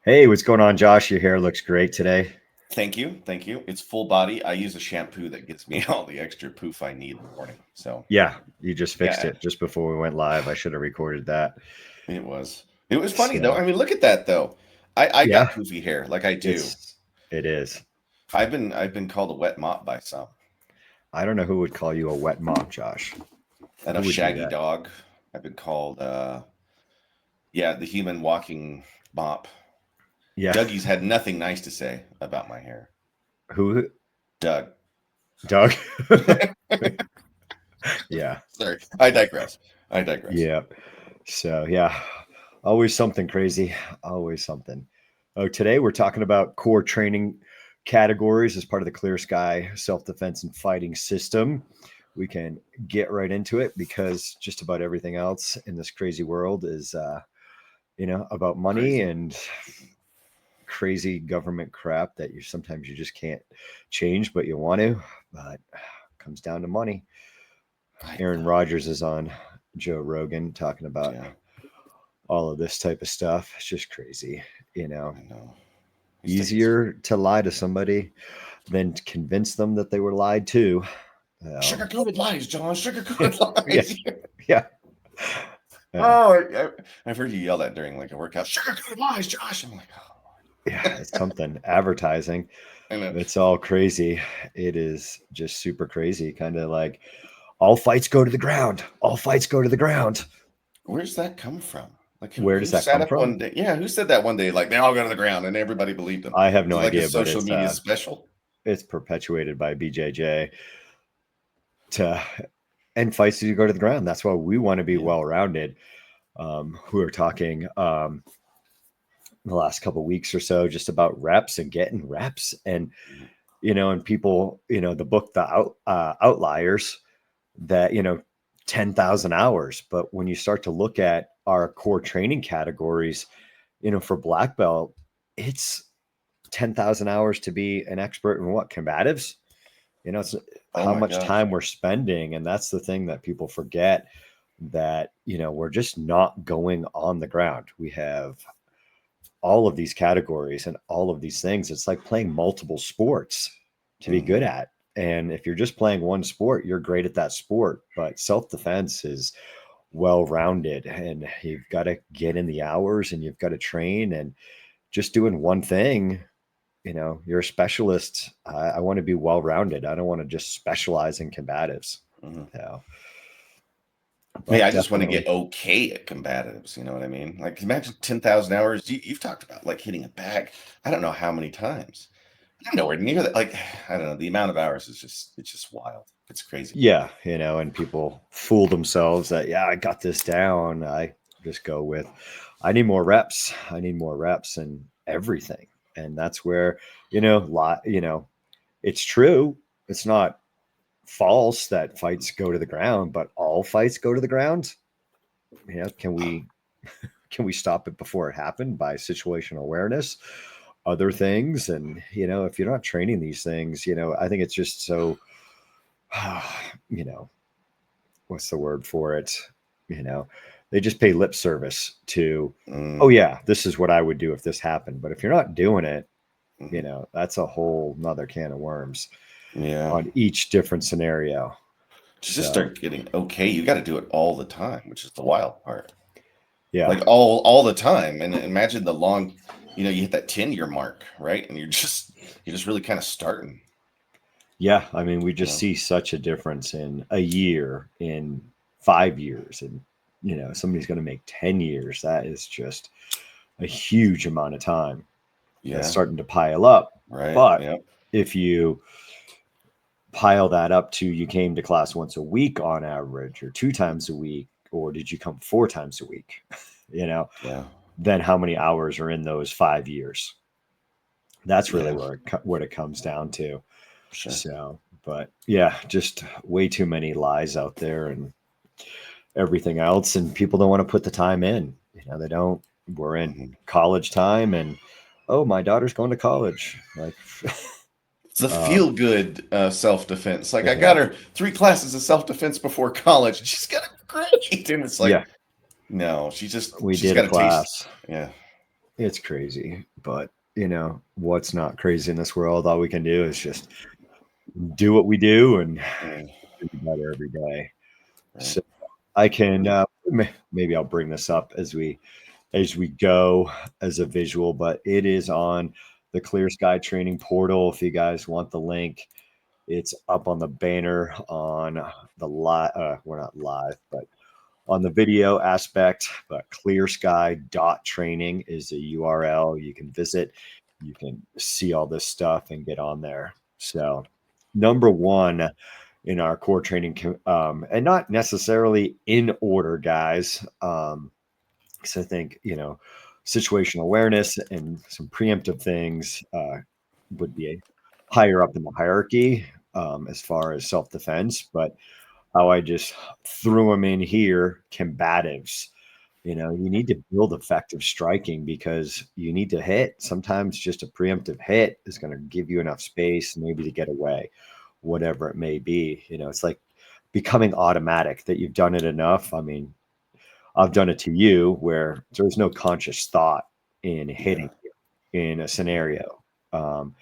Hey, what's going on, Josh? Your hair looks great today. Thank you. Thank you. It's full body. I use a shampoo that gives me all the extra poof I need in the morning. So, Yeah, you just fixed yeah, it just before we went live. I should have recorded that. it was. It was funny though. So, I mean, look at that though. I got yeah, poofy hair like I do. it is. I've been called a wet mop by some. I don't know who would call you a wet mop, Josh. And Who a would do shaggy that? dog. I've been called yeah, the human walking mop. Yeah, Dougie's had nothing nice to say about my hair. who? Doug. Doug? Yeah, Sorry. I digress. I digress. yeah. So, yeah, always something crazy. Always something. Oh, today we're talking about core training categories as part of the Clear Sky self-defense and fighting system. We can get right into it because just about everything else in this crazy world is about money Crazy. and crazy government crap that you sometimes you just can't change, but you want to. But it comes down to money. I Aaron know. Rodgers is on Joe Rogan talking about Yeah, all of this type of stuff. It's just crazy, you know. I know. He's taking some Easier to lie to somebody than to convince them that they were lied to. So, sugar-coated lies, John. Sugar-coated yeah, lies. yeah, yeah, Oh, I've heard you yell that during like a workout. Sugar-coated lies, Josh. I'm like, yeah. oh, It's something. Advertising. I know. It's all crazy. It is just super crazy. Kind of like all fights go to the ground. All fights go to the ground. Where's that come from? Like, who Where does who that sat come up from? one day? Yeah, who said that one day? Like they all go to the ground, and everybody believed them. I have Is no it like a idea, but social it's media special? it's perpetuated by BJJ to end fights to go to the ground. That's why we want to be Yeah. well rounded. We were talking the last couple of weeks or so just about reps and getting reps, and and people, the book Outliers, that 10,000 hours. But when you start to look at our core training categories, for black belt, it's 10,000 hours to be an expert in what? Combatives. It's Oh how my much gosh. time we're spending. And that's the thing that people forget, that, we're just not going on the ground. We have all of these categories and all of these things. It's like playing multiple sports to be good Hmm. at. And if you're just playing one sport, you're great at that sport. But self defense is well rounded, and you've got to get in the hours and you've got to train. And just doing one thing, you're a specialist. I want to be well rounded. I don't want to just specialize in combatives. Hmm. So, Hey, but I just want to definitely, get okay at combatives. You know what I mean? Like, imagine 10,000 hours. You've talked about like hitting a bag. I don't know how many times. I'm nowhere near that. Like, I don't know. The amount of hours is it's just wild. It's crazy. yeah, and people fool themselves that, yeah, I got this down. I just go with, I need more reps. I need more reps and everything. And that's where, it's true. It's not false that fights go to the ground, but all fights go to the ground. Can we stop it before it happened by situational awareness, other things? And if you're not training these things, I think it's just so you know what's the word for it? You know, they just pay lip service to, oh Mm, yeah, this is what I would do if this happened. But if you're not doing it, mhm. that's a whole nother can of worms Yeah. on each different scenario. To just So start getting okay, you got to do it all the time, which is the wild part. yeah, Like all the time. And imagine the long, you hit that 10-year mark, right? And you're just really kind of starting, yeah. I mean, we you just know. see such a difference in a year, in 5 years, and somebody's going to make 10 years. That is just a huge amount of time that's Yeah, starting to pile up. right. But Yeah. if you pile that up to, you came to class once a week on average, or 2 times a week, or did you come 4 times a week? you know, Yeah. then how many hours are in those 5 years? That's really Yeah. what it comes down to. Sure. So, but yeah, just way too many lies out there and everything else, and people don't want to put the time in. They don't. We're in Hmm. college time, and oh, my daughter's going to college. Like, It's a um, feel good self-defense. Like I got yeah, her 3 classes of self-defense before college. And she's got it great. And it's like, yeah, no, we she's did a got to taste. class. Yeah. It's crazy, but you know, what's not crazy in this world? All we can do is just do what we do and Mm, do better every day. right. So I can, Mhm. maybe I'll bring this up as we go as a visual, but it is on the Clear Sky Training portal. If you guys want the link, it's up on the banner on the live. We're not live, but on the video aspect. But ClearSky.Training is a URL you can visit. You can see all this stuff and get on there. So, number one in our core training, and not necessarily in order, guys. Because I think, you know, situational awareness and some preemptive things would be higher up in the hierarchy as far as self defense. But how I just threw them in here, combatives. You know, you need to build effective striking because you need to hit. Sometimes just a preemptive hit is going to give you enough space, maybe to get away, whatever it may be. You know, it's like becoming automatic that you've done it enough. I mean, I've done it to you where there's no conscious thought in Yeah. hitting you in a scenario. Um,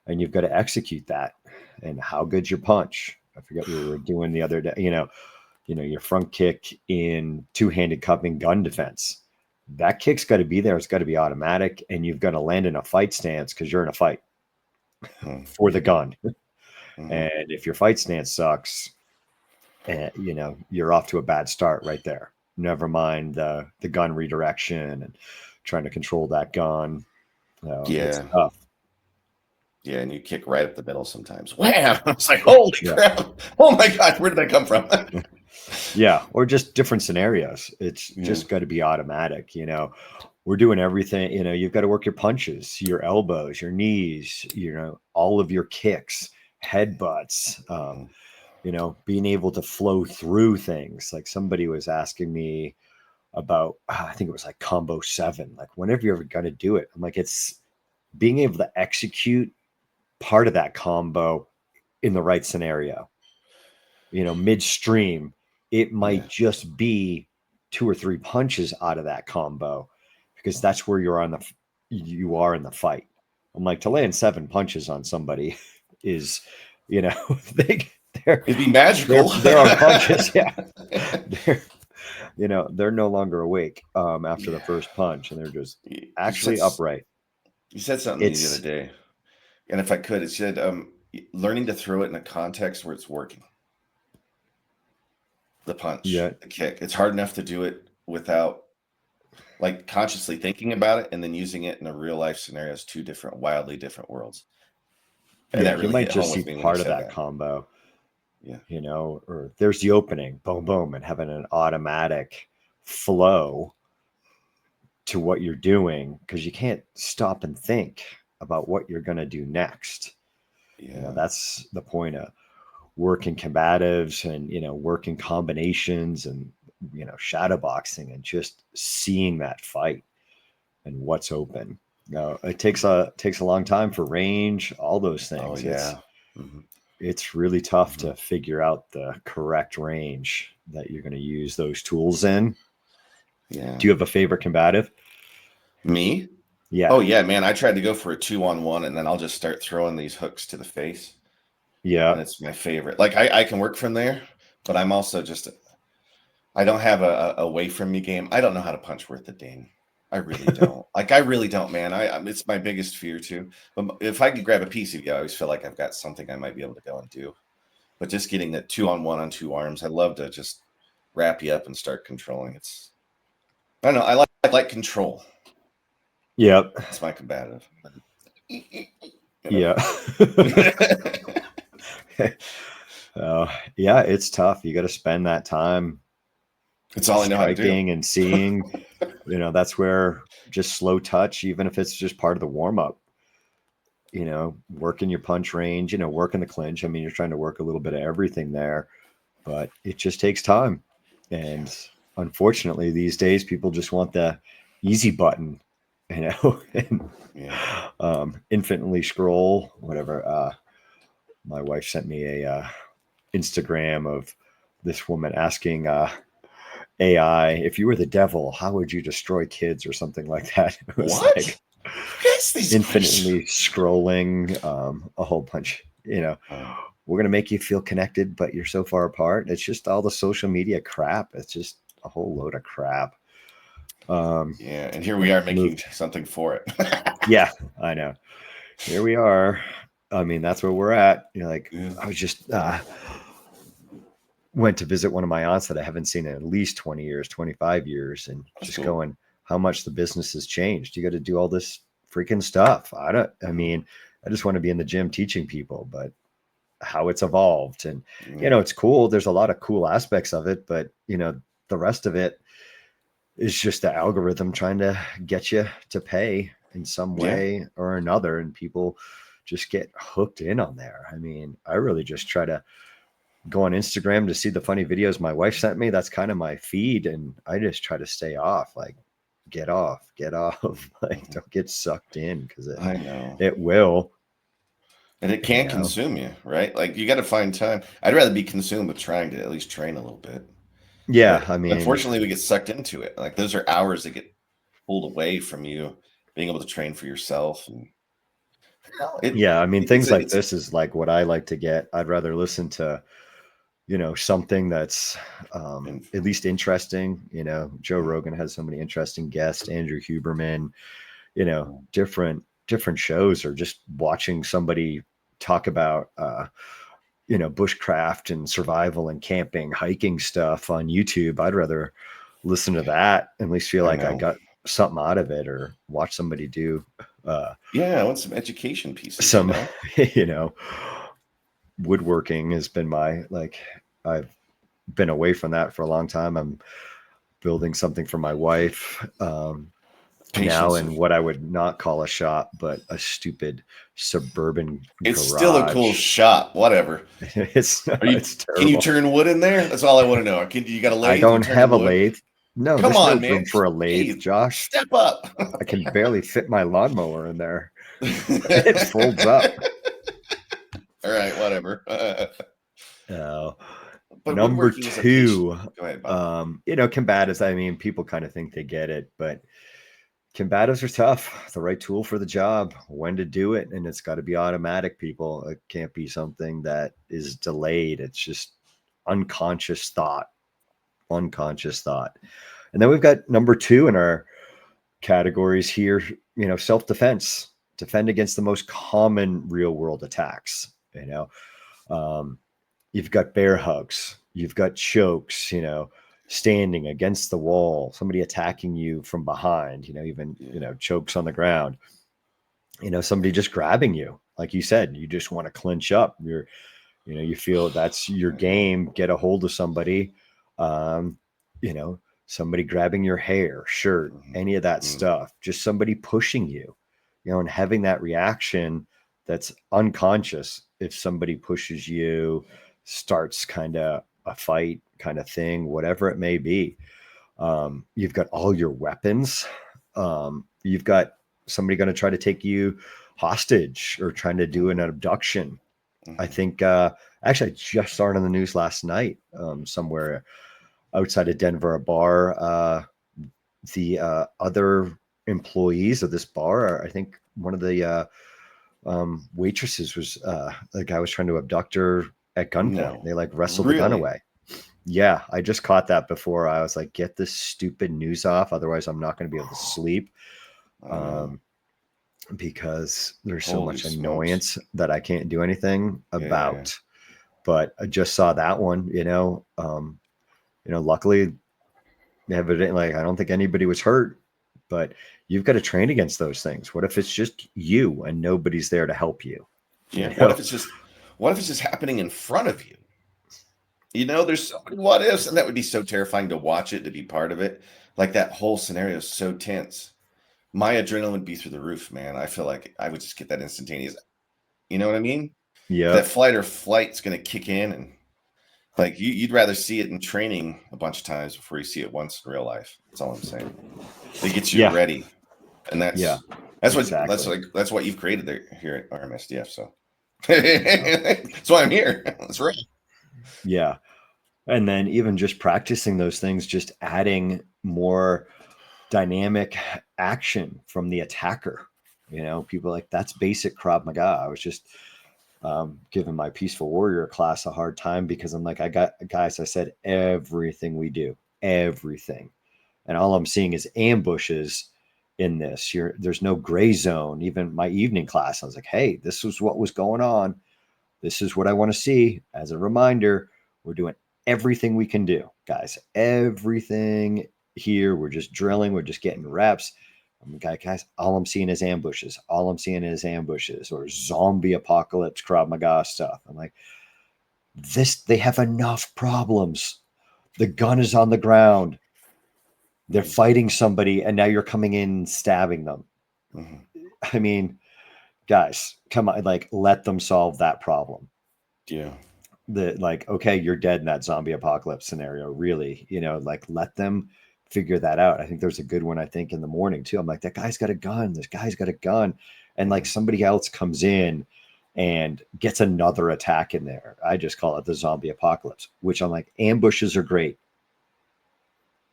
and you've got to execute that. And how good's your punch? I forget we were doing the other day, your front kick in two-handed cupping gun defense. That kick's got to be there. It's got to be automatic. And you've got to land in a fight stance because you're in a fight for the gun. Mm-hmm. And if your fight stance sucks, you're off to a bad start right there. Never mind the gun redirection and trying to control that gun. It's Yeah. tough. Yeah, and you kick right up the middle sometimes. Wham! It's like, holy Yeah. crap! Oh my gosh, where did that come from? Yeah. Or just different scenarios. It's Yeah. just got to be automatic. We're doing everything. You've got to work your punches, your elbows, your knees, all of your kicks, headbutts, Mhm. being able to flow through things. Like somebody was asking me about, I think it was like combo 7, like whenever you're ever going to do it. I'm like, it's being able to execute part of that combo in the right scenario. Midstream, it Yeah. might just be 2 or 3 punches out of that combo because that's where you are in the fight. I'm like, to land 7 punches on somebody is, they they're It'd be magical. they're on crutches. Yeah. They're they're no longer awake after the Yeah. first punch, and they're just You said actually upright. you said something to me the other It's day, and if I could, it said learning to throw it in a context where it's working. The punch, yeah, the kick. It's hard enough to do it without like consciously thinking about it and then using it in a real life scenario is two different, wildly different worlds. And yeah, that you really might hit home just see with me when you part of said that that. combo, Yeah. or there's the opening, boom, boom, and having an automatic flow to what you're doing because you can't stop and think about what you're going to do next. Yeah. That's the point of working combatives and, working combinations and, shadow boxing and just seeing that fight and what's open. It takes a long time for range, all those Oh things. It's yeah. Hmm. it's really tough Hmm. to figure out the correct range that you're going to use those tools in. Yeah. Do you have a favorite combative? Me? Yeah. Oh yeah, man. I tried to go for a 2-on-1 and then I'll just start throwing these hooks to the face. Yeah. And it's my favorite. Like I can work from there, but I'm also just I don't have a away from me game. I don't know how to punch worth a ding. I really don't. Like I really don't, man. It's my biggest fear too. But if I could grab a piece of you, I always feel like I've got something I might be able to go and do. But just getting that 2-on-1 on 2 arms, I love to just wrap you up and start controlling. I don't know. I like control. Yep. It's my combative. You know? Yeah. Yeah, it's tough. You got to spend that time It's all I know how to do. striking and seeing. That's where just slow touch, even if it's just part of the warm up, working your punch range, working the clinch. I mean, you're trying to work a little bit of everything there, but it just takes time. Yeah. And unfortunately, these days, people just want the easy button, and Yeah. infinitely scroll, whatever. My wife sent me a Instagram of this woman asking AI, if you were the devil, how would you destroy kids or something like that? It was What? like Yes, these questions. infinitely scrolling, a whole bunch, we're going to make you feel connected, but you're so far apart. It's just all the social media crap. It's just a whole load of crap. Yeah, and here we are making Moved. something for it. Yeah, I know. Here we are. I mean, that's where we're at. Like Yeah. I was just went to visit one of my aunts that I haven't seen in at least 20 years, 25 years, and That's just cool. going, how much the business has changed. You got to do all this freaking stuff. I mean, I just want to be in the gym teaching people, but how it's evolved. And, Yeah. it's cool. There's a lot of cool aspects of it, but, the rest of it is just the algorithm trying to get you to pay in some Yeah. way or another. And people just get hooked in on there. I mean, I really just try to go on Instagram to see the funny videos my wife sent me. That's kind of my feed. And I just try to stay off, like, get off, like, Mhm. don't get sucked in because I know. it will, And it you can know. consume you, right? Like you got to find time. I'd rather be consumed with trying to at least train a little bit. Yeah. But I mean, unfortunately, we get sucked into it. Like those are hours that get pulled away from you being able to train for yourself. And it yeah. I mean, it's things a like it's a this is like what I like to get. I'd rather listen to, something that's and at least interesting. Joe mm, Rogan has so many interesting guests, Andrew Huberman, mm, different shows, or just watching somebody talk about, bushcraft and survival and camping, hiking stuff on YouTube. I'd rather listen to that and at least feel I like I know. got something out of it, or watch somebody do uh, Yeah, I want some education pieces, you some, know? you know, woodworking has been my, like, I've been away from that for a long time. I'm building something for my wife now Patience in of what I would not call a shop, but a stupid suburban it's still a cool garage. shop, whatever. It's Are you it's can you terrible. turn wood in there? That's all I want to know. Can you got a I lathe? You don't turn the have a wood? lathe. No, Come there's on, no man. room for a lathe, Hey, Josh. step up. I can barely fit my lawnmower in there. It folds up. All right, whatever. Uh, But Number woodworking is a patient. two, Go ahead, Bob. combatives. I mean, people kind of think they get it, but combatives are tough. The right tool for the job, when to do it, and it's got to be automatic, people. It can't be something that is delayed. It's just unconscious thought, unconscious thought. And then we've got number two in our categories here, self-defense, defend against the most common real world attacks. Um, you've got bear hugs, you've got chokes, standing against the wall, somebody attacking you from behind, even, Yeah. chokes on the ground, somebody just grabbing you. Like you said, you just want to clinch up. You feel that's your I know. game. Get a hold of somebody, um, you know, somebody grabbing your hair, shirt, Mhm. any of that Mm. stuff, just somebody pushing you, and having that reaction that's unconscious. If somebody pushes you, starts kind of a fight kind of thing, whatever it may be. You've got all your weapons. You've got somebody going to try to take you hostage or trying to do an Mhm. abduction. I Mhm. think actually I just saw it on the news last night, somewhere outside of Denver, a bar. The other employees of this bar, I think one of the waitresses was the guy was trying to abduct her at gunpoint. No. They like wrestled the gun Really? away. Yeah, I just caught that before. I was like, get this stupid news off, otherwise I'm not going to be able to sleep. I know. Um, because there's so Holy much smokes. annoyance that I can't do anything Yeah. about. But I just saw that one, luckily, evidently, like, I don't think anybody was hurt, but you've got to train against those things. What if it's just you and nobody's there to help you? Yeah. What if it's just happening in front of you? There's so many what ifs, and that would be so terrifying to watch it, to be part of it. Like that whole scenario is so tense. My adrenaline would be through the roof, man. I feel like I would just get that instantaneous. You know what I mean? That Yep. flight or flight's going to kick in, and like you'd rather see it in training a bunch of times before you see it once in real life. That's all I'm saying. It gets you Yeah. ready, and Yeah. that's Exactly. like that's what you've created there here at RMSDF. So Yeah. that's why I'm here. That's right. Yeah. And then even just practicing those things, just adding more dynamic action from the attacker. People like, that's basic Krav Maga. I was just giving my Peaceful Warrior class a hard time because I'm like, I said, everything we do, everything. And all I'm seeing is ambushes in this. There's no gray zone. Even my evening class, I was like, hey, this was what was going on. This is what I want to see. As a reminder, we're doing everything we can do, guys. Everything here. We're just drilling. We're just getting reps. Guys, all I'm seeing is ambushes. All I'm seeing is ambushes or zombie apocalypse Krav Maga stuff. I'm like, they have enough problems. The gun is on the ground. They're fighting somebody, and now you're coming in stabbing them. I mean, guys, come on, like, let them solve that problem. Yeah. Okay, you're dead in that zombie apocalypse scenario. Really, like, let them figure that out. I think there's a good one, I think, in the morning too. I'm like, that guy's got a gun. This guy's got a gun. And like somebody else comes in and gets another attack in there. I just call it the zombie apocalypse, which I'm like, ambushes are great.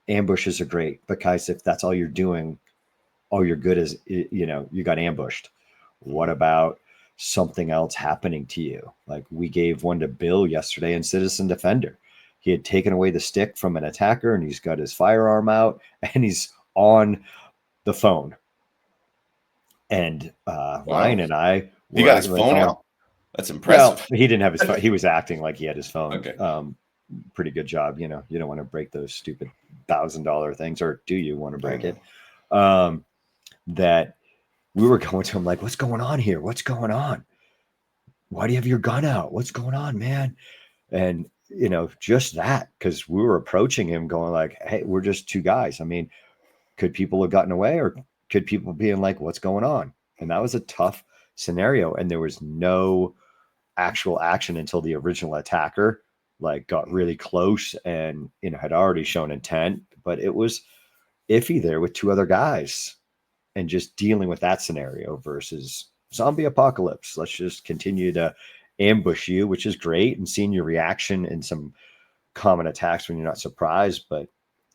Ambushes are great because if that's all you're doing, all you're good is, you got ambushed. What about something else happening to you? Like we gave one to Bill yesterday in Citizen Defender. He had taken away the stick from an attacker and he's got his firearm out and he's on the phone. And Ryan and I he got his phone out. That's impressive. Well, he didn't have his phone. He was acting like he had his phone. Okay. Pretty good job. You don't want to break those stupid $1,000 things, or do you want to break it? That we were going to him like, what's going on here? What's going on? Why do you have your gun out? What's going on, man? And, just that, because we were approaching him going like, hey, we're just two guys. I mean, could people have gotten away or could people being like, what's going on? And that was a tough scenario. And there was no actual action until the original attacker like got really close and, had already shown intent, but it was iffy there with two other guys and just dealing with that scenario versus zombie apocalypse. Let's just continue to ambush you, which is great, and seeing your reaction in some common attacks when you're not surprised, but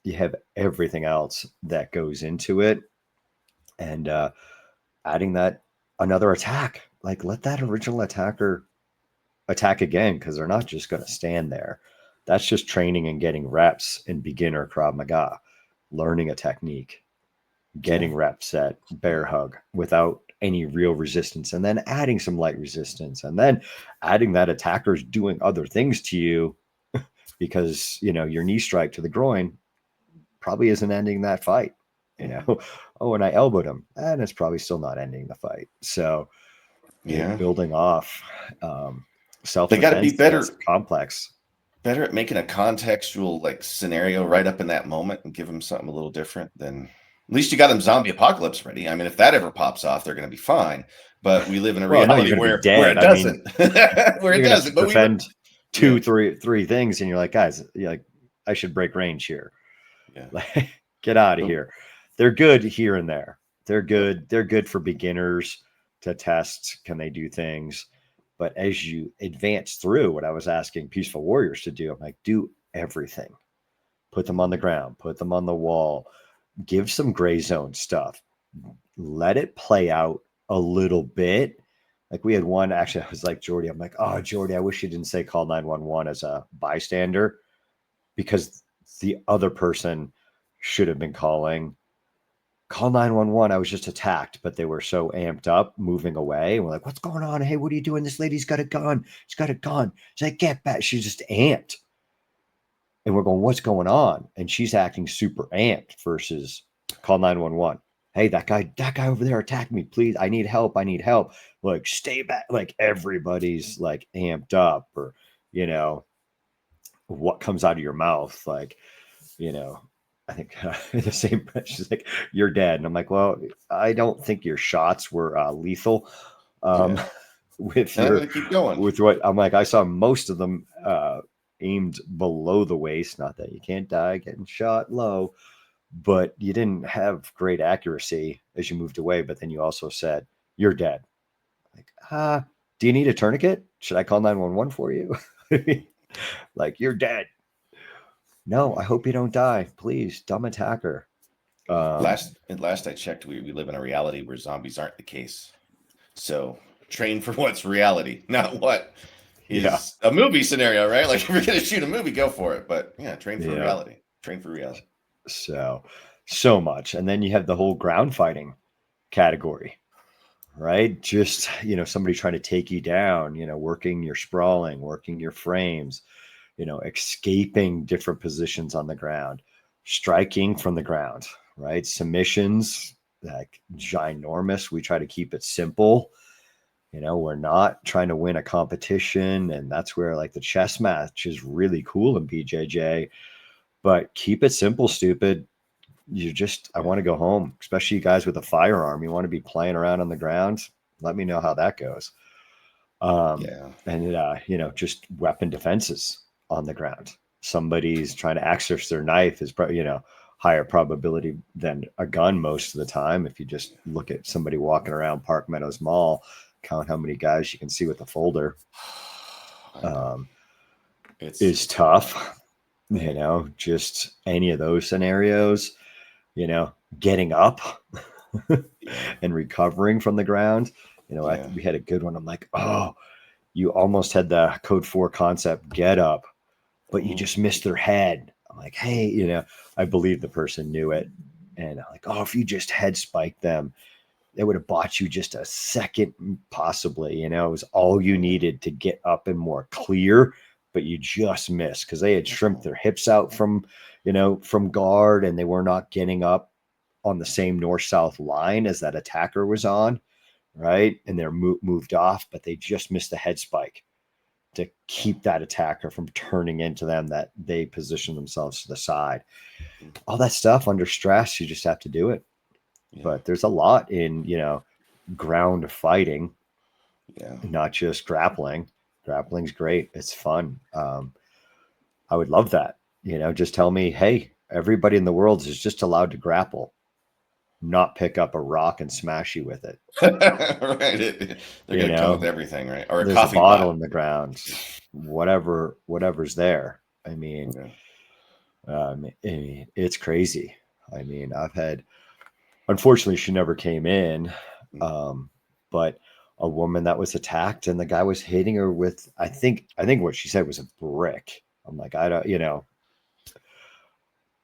you have everything else that goes into it. And adding that another attack, like let that original attacker attack again, because they're not just going to stand there. That's just training and getting reps in beginner Krav Maga, learning a technique, getting reps at bear hug without any real resistance, and then adding some light resistance, and then adding that attacker's doing other things to you because, your knee strike to the groin probably isn't ending that fight. Oh, and I elbowed him, and it's probably still not ending the fight. So building off self-defense, they got to be better, complex, better at making a contextual like scenario right up in that moment and give them something a little different than. At least you got them zombie apocalypse ready. I mean, if that ever pops off, they're going to be fine. But we live in a reality where it doesn't. Where it doesn't. But defend three things, and you're like, guys, I should break range here. Yeah. Like, get out of here. They're good here and there. They're good. They're good for beginners to test. Can they do things? But as you advance through, what I was asking Peaceful Warriors to do, I'm like, do everything. Put them on the ground. Put them on the wall. Give some gray zone stuff. Let it play out a little bit. Like we had one, actually, I was like, Jordy, I'm like, oh, Jordy, I wish you didn't say call 911 as a bystander, because the other person should have been calling. Call 911. I was just attacked, but they were so amped up, moving away. And we're like, what's going on? Hey, what are you doing? This lady's got a gun. She's got a gun. She's like, get back. She's just amped. And we're going, what's going on? And she's acting super amped versus call 911. Hey, that guy over there attacked me. Please, I need help. Like, stay back. Like everybody's like amped up, or, what comes out of your mouth. Like, I think the same, she's like, you're dead. And I'm like, well, I don't think your shots were lethal. With keep going. With what I'm like, I saw most of them aimed below the waist. Not that you can't die getting shot low, but you didn't have great accuracy as you moved away. But then you also said, you're dead. Like, do you need a tourniquet? Should I call 911 for you? Like, you're dead. No, I hope you don't die. Please, dumb attacker. Last I checked, we live in a reality where zombies aren't the case. So train for what's reality, not what Yeah. is a movie scenario, right? Like if you're gonna shoot a movie, go for it. But yeah, train for Yeah. reality. Train for reality. So much. And then you have the whole ground fighting category, right? Just, somebody trying to take you down, working your sprawling, working your frames, escaping different positions on the ground, striking from the ground, right? Submissions, like ginormous. We try to keep it simple. We're not trying to win a competition. And that's where like the chess match is really cool in BJJ, but keep it simple, stupid. I want to go home, especially you guys with a firearm. You want to be playing around on the ground. Let me know how that goes. Yeah. And just weapon defenses on the ground. Somebody's trying to access their knife is probably, higher probability than a gun most of the time. If you just look at somebody walking around Park Meadows Mall, count how many guys you can see with a folder, I know. is It's tough. yeah. Just any of those scenarios, getting up Yeah. and recovering from the ground. Yeah. We had a good one. I'm like, oh, you almost had the code 4 concept get up, but you Mhm. just missed their head. I'm like, hey, I believe the person knew it. And I'm like, oh, if you just head spiked them, it would have bought you just a second, possibly. It was all you Yeah. needed to get up and more clear, but you just missed because they had shrimped their hips out from guard, and they were not getting up on the same north-south line as that attacker was on, right? And they're moved off, but they just missed the head spike to keep that attacker from turning into them, that they position themselves to the side. All that stuff under stress, you just have to do it. Yeah. But there's a lot in, ground fighting, Yeah. not just grappling. Grappling's great. It's fun. I would love that. Just tell me, hey, everybody in the world is just allowed to grapple, not pick up a rock and smash you with it. Right. They're You gonna come with know, everything, right? Or a there's a coffee bottle pot. in the ground, whatever's there. I mean, Yeah. it's crazy. I mean, unfortunately, she never came in, but a woman that was attacked and the guy was hitting her with, I think what she said was a brick. I'm like, I don't,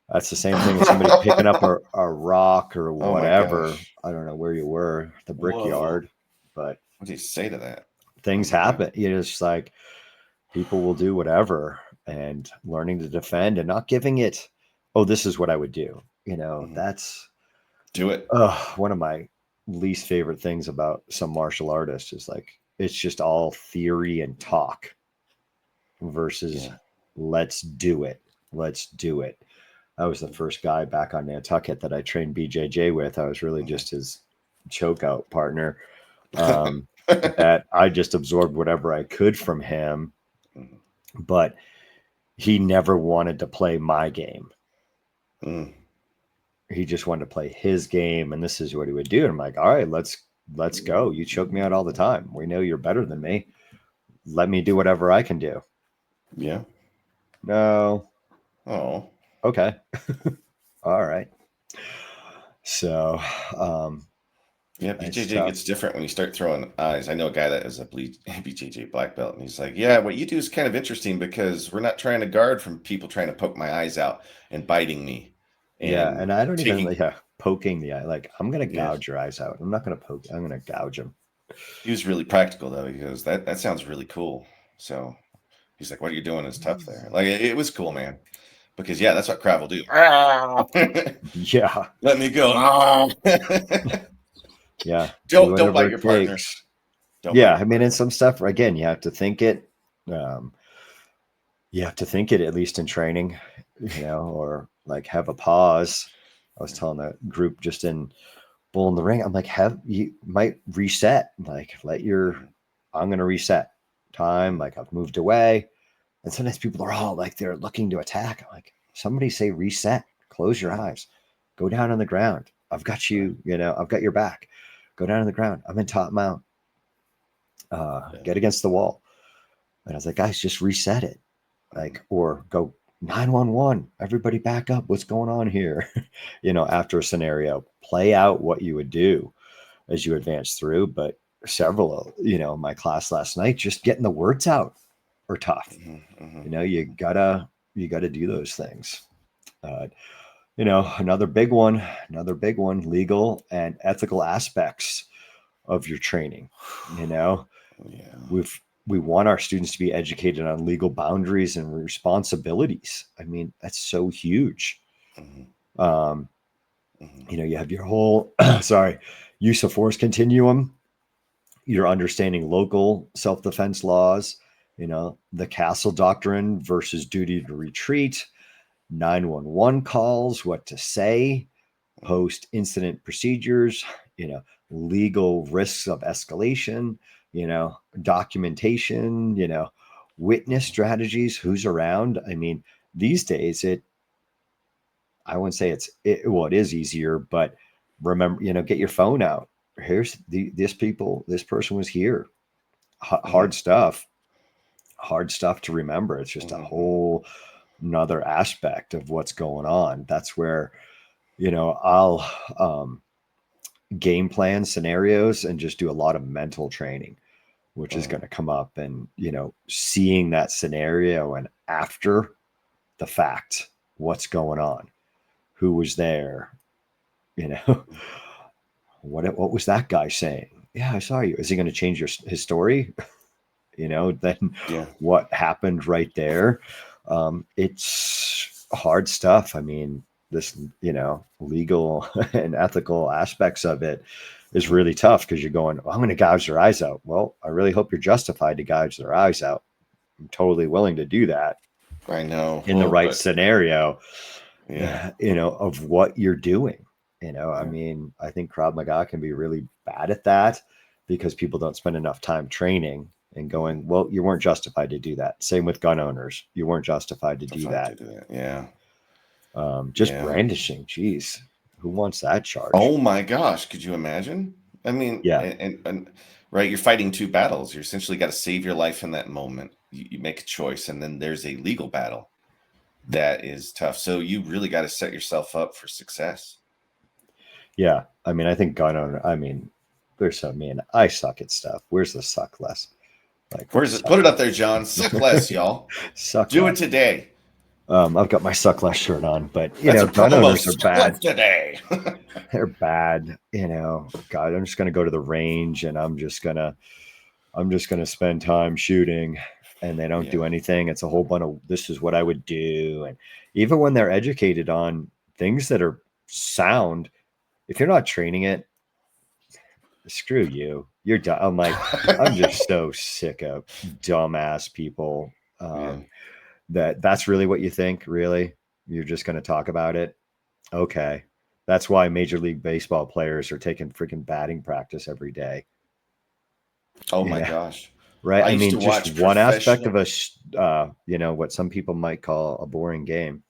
that's the same thing as somebody picking up a rock or Oh my whatever. gosh. I don't know where you were, the Whoa. brickyard, but What do you say to that? Oh things my gosh. happen. It's like people will do whatever, and learning to defend and not giving it, oh, this is what I would do. Mhm. That's Do it. one of my least favorite things about some martial artists is like it's just all theory and talk versus Yeah. let's do it. Let's do it. I was the first guy back on Nantucket that I trained BJJ with. I was really Mhm. just his chokeout partner. Um, that I just absorbed whatever I could from him, Mhm. but he never wanted to play my game. Mm. He just wanted to play his game, and this is what he would do. And I'm like, all right, let's go. You choke me out all the time. We know you're better than me. Let me do whatever I can do. Yeah. No, Oh. okay, all right. So, um, Yeah, it's BJJ tough. gets different when you start throwing eyes. I know a guy that is a BJJ black belt, and he's like, "Yeah, what you do is kind of interesting because we're not trying to guard from people trying to poke my eyes out and biting me Yeah, and and I don't even taking." like poking the eye. Like I'm gonna Yeah, gouge your eyes out. I'm not gonna poke. I'm gonna gouge them. he was really practical though. He goes, "That sounds really cool." So he's like, "What you're doing is tough there." Like it was cool, man. Because yeah, that's what crowd will do. Yeah, Let me go. yeah. Do Don't whatever bite it your partner. takes. Don't bite Yeah, your I mean, partner. in some stuff, again, you have to think it. Um, you have to think it at least in training, or like have a pause. I was telling a group just in Bull in the Ring, I'm like, have you might reset, like Mhm, I'm gonna reset time, mhm, like I've moved away. And sometimes people are all like they're looking to attack. I'm like, somebody say reset, close your mhm. eyes, go down on the ground. I've got Right. you, I've got your back. Go down on the ground. I'm in top mount. Yeah. Get against the wall. And I was like, guys, just reset it. Mhm. Like, or go 911, everybody back up. What's going on here? After a scenario, play out what you would do as you advance through. But several, my class last night, just getting the words out are tough. You gotta do those things. Another big one, legal and ethical aspects of your training. We want our students to be educated on legal boundaries and responsibilities. I mean, that's so huge. You have your whole use of force continuum. You're understanding local self-defense laws, the castle doctrine versus duty to retreat, 911 calls, what to say, post-incident procedures, legal risks of escalation, documentation, witness strategies, who's around. I mean, these days I wouldn't say it is easier, but remember, get your phone out. Here's this person was here. Hard stuff to remember. It's just a whole another aspect of what's going on. That's where, I'll game plan scenarios and just do a lot of mental training, which is going to come up, and, seeing that scenario and after the fact, what's going on, who was there, what was that guy saying? Yeah, I saw you. Is he going to change his story? Then what happened right there? It's hard stuff. I mean, this, legal and ethical aspects of it is really tough, because you're going, I'm going to gouge their eyes out. Well, I really hope you're justified to gouge their eyes out. I'm totally willing to do that. I know. In the right scenario, of what you're doing. I mean, I think Krav Maga can be really bad at that, because people don't spend enough time training and going, well, you weren't justified to do that. Same with gun owners. You weren't justified to do that. Just brandishing. Geez, who wants that charge? Oh my gosh. Could you imagine? I mean, and right. You're fighting two battles. You essentially got to save your life in that moment. You make a choice, and then there's a legal battle that is tough. So you really got to set yourself up for success. Yeah. I mean, I think gun owner, I suck at stuff. Where's the suck less? Like, where's it? Put it up there, John. Suck less, y'all. Do it today. I've got my suck less shirt on, but gun owners are bad today. They're bad. God, I'm just gonna go to the range, and I'm just gonna spend time shooting, and they don't do anything. It's a whole bunch of, this is what I would do. And even when they're educated on things that are sound, if you're not training it, screw you. You're done. I'm like, I'm just so sick of dumbass people. That's really what you think. Really, you're just going to talk about it. Okay. That's why Major League Baseball players are taking freaking batting practice every day. Oh my gosh. Right. I mean, just one aspect of what some people might call a boring game.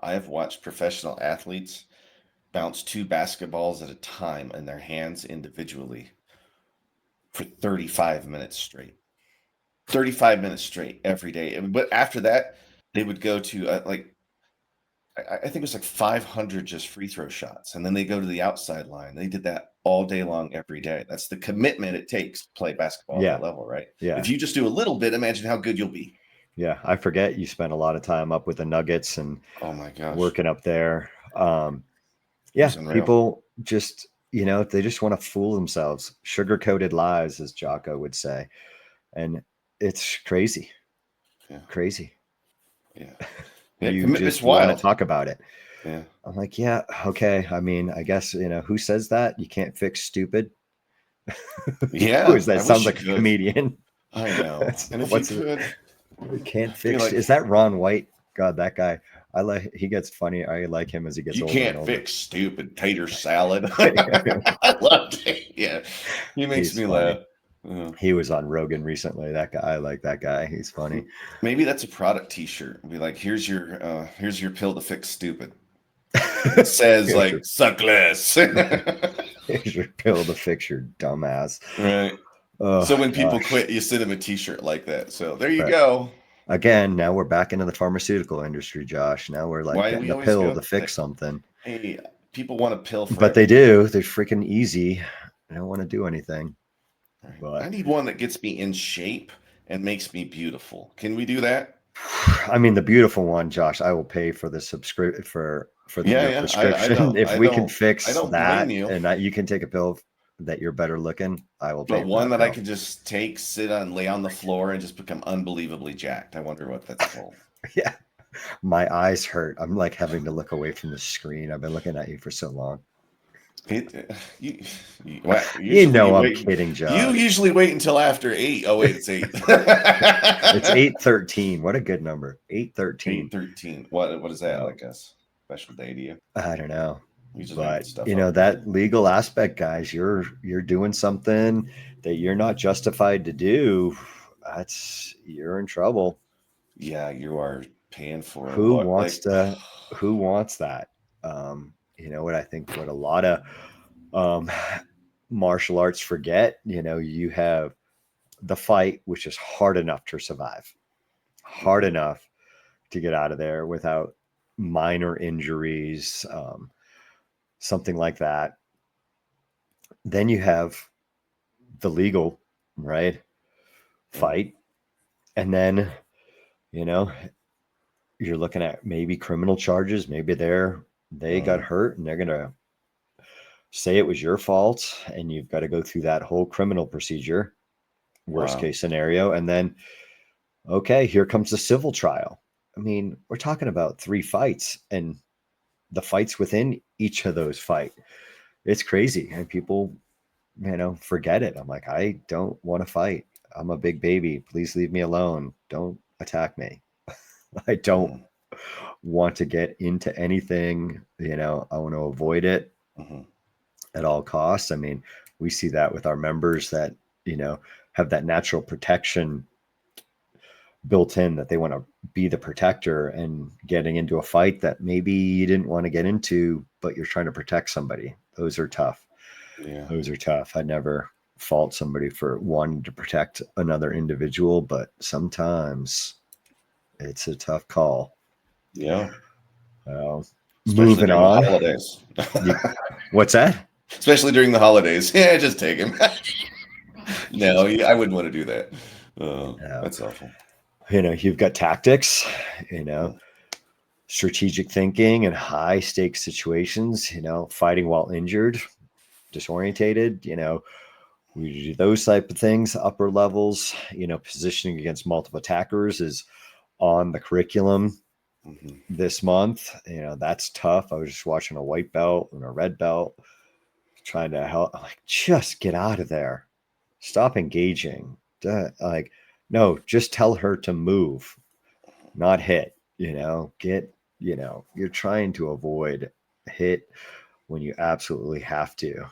I have watched professional athletes bounce 2 basketballs at a time in their hands individually for 35 minutes straight. 35 minutes straight every day. But after that, they would go to I think it was like 500 just free throw shots. And then they go to the outside line. They did that all day long, every day. That's the commitment it takes to play basketball at that level, right? Yeah. If you just do a little bit, imagine how good you'll be. Yeah. I forget you spent a lot of time up with the Nuggets and oh my gosh, working up there. People just, they just want to fool themselves. Sugar-coated lies, as Jocko would say. And it's crazy. Yeah. Crazy. Yeah. You just want to talk about it. Yeah. I'm like, yeah, okay. I mean, I guess, who says that? You can't fix stupid. Yeah. Who is that? Sounds like a comedian. I know. And if you could. You can't fix is that Ron White? God, that guy. He gets funny. I like him as he gets older. You can't fix stupid tater salad. I love it. Yeah. He makes me laugh. He was on Rogan recently. That guy, I like that guy. He's funny. Maybe that's a product T-shirt. Be like, here's your pill to fix stupid. It says like suck less. Here's your pill to fix your dumbass. Right. So when people quit, you send them a T-shirt like that. So there you go. Again, now we're back into the pharmaceutical industry, Josh. Now we're like Why do getting we a always pill go? to fix something. Hey, people want a pill for But they everything. do. They're freaking easy. They don't want to do anything. Right. But I need one that gets me in shape and makes me beautiful. Can we do that? I mean, the beautiful one, Josh, I will pay for the subscription for Yeah, your yeah. I prescription. don't If I we can don't I fix don't blame that you. and that you can take a pill that you're better looking, I will pay But for one that that I pill. could just take, sit on, lay on the floor, and just become unbelievably jacked. I wonder what that's called. Yeah. My eyes hurt. I'm like having to look away from the screen. I've been looking at you for so long. You, well, You usually know you I'm wait. kidding, You Josh. usually wait until after 8. Oh wait, it's 8. It's 8:13. What a good number. 8:13. 8:13. What is that? Oh, Like a special day to you? I don't know. You just making But stuff you up. know, that legal aspect, guys, you're doing something that you're not justified to do. That's you're in trouble. Yeah, you are paying for a Who lot. wants Like, to who wants that? You know what I think what a lot of um martial arts forget, you know, you have the fight, which is hard enough to survive, hard mhm, enough to get out of there without minor injuries, something like that. Then you have the legal, right? yeah, Fight. And then, you know, you're looking at maybe criminal charges. Maybe they got mhm, hurt and they're going to say it was your fault. And you've got to go through that whole criminal procedure, worst wow, case scenario. And then, okay, here comes the civil trial. I mean, we're talking about 3 fights and the fights within each of those fight. It's crazy. And people, you know, forget it. I'm like, I don't want to fight. I'm a big baby. Please leave me alone. Don't attack me. I don't mhm, want to get into anything. You know, I want to avoid it mhm, at all costs. I mean, we see that with our members that, you know, have that natural protection built in that they want to be the protector and getting into a fight that maybe you didn't want to get into, but you're trying to protect somebody. Those are tough. yeah, Those are tough. I never fault somebody for wanting to protect another individual, but sometimes it's a tough call. yeah. Uh, Especially moving during the on. holidays. You, what's that? Especially during the holidays. Yeah, just take him. No, Just I wouldn't want to do that. uh, That's awful. you know, you've got tactics, you know, Mm, strategic thinking and high stakes situations, you know, fighting while injured, disorientated, you know, we do those type of things, upper levels, you know, positioning against multiple attackers is on the curriculum mhm, this month. You know, that's tough. I was just watching a white belt and a red belt trying to help. I'm like, just get out of there. Stop engaging. Like, no, just tell her to move, not hit. You know, you know, you're trying to avoid hit when you absolutely have to.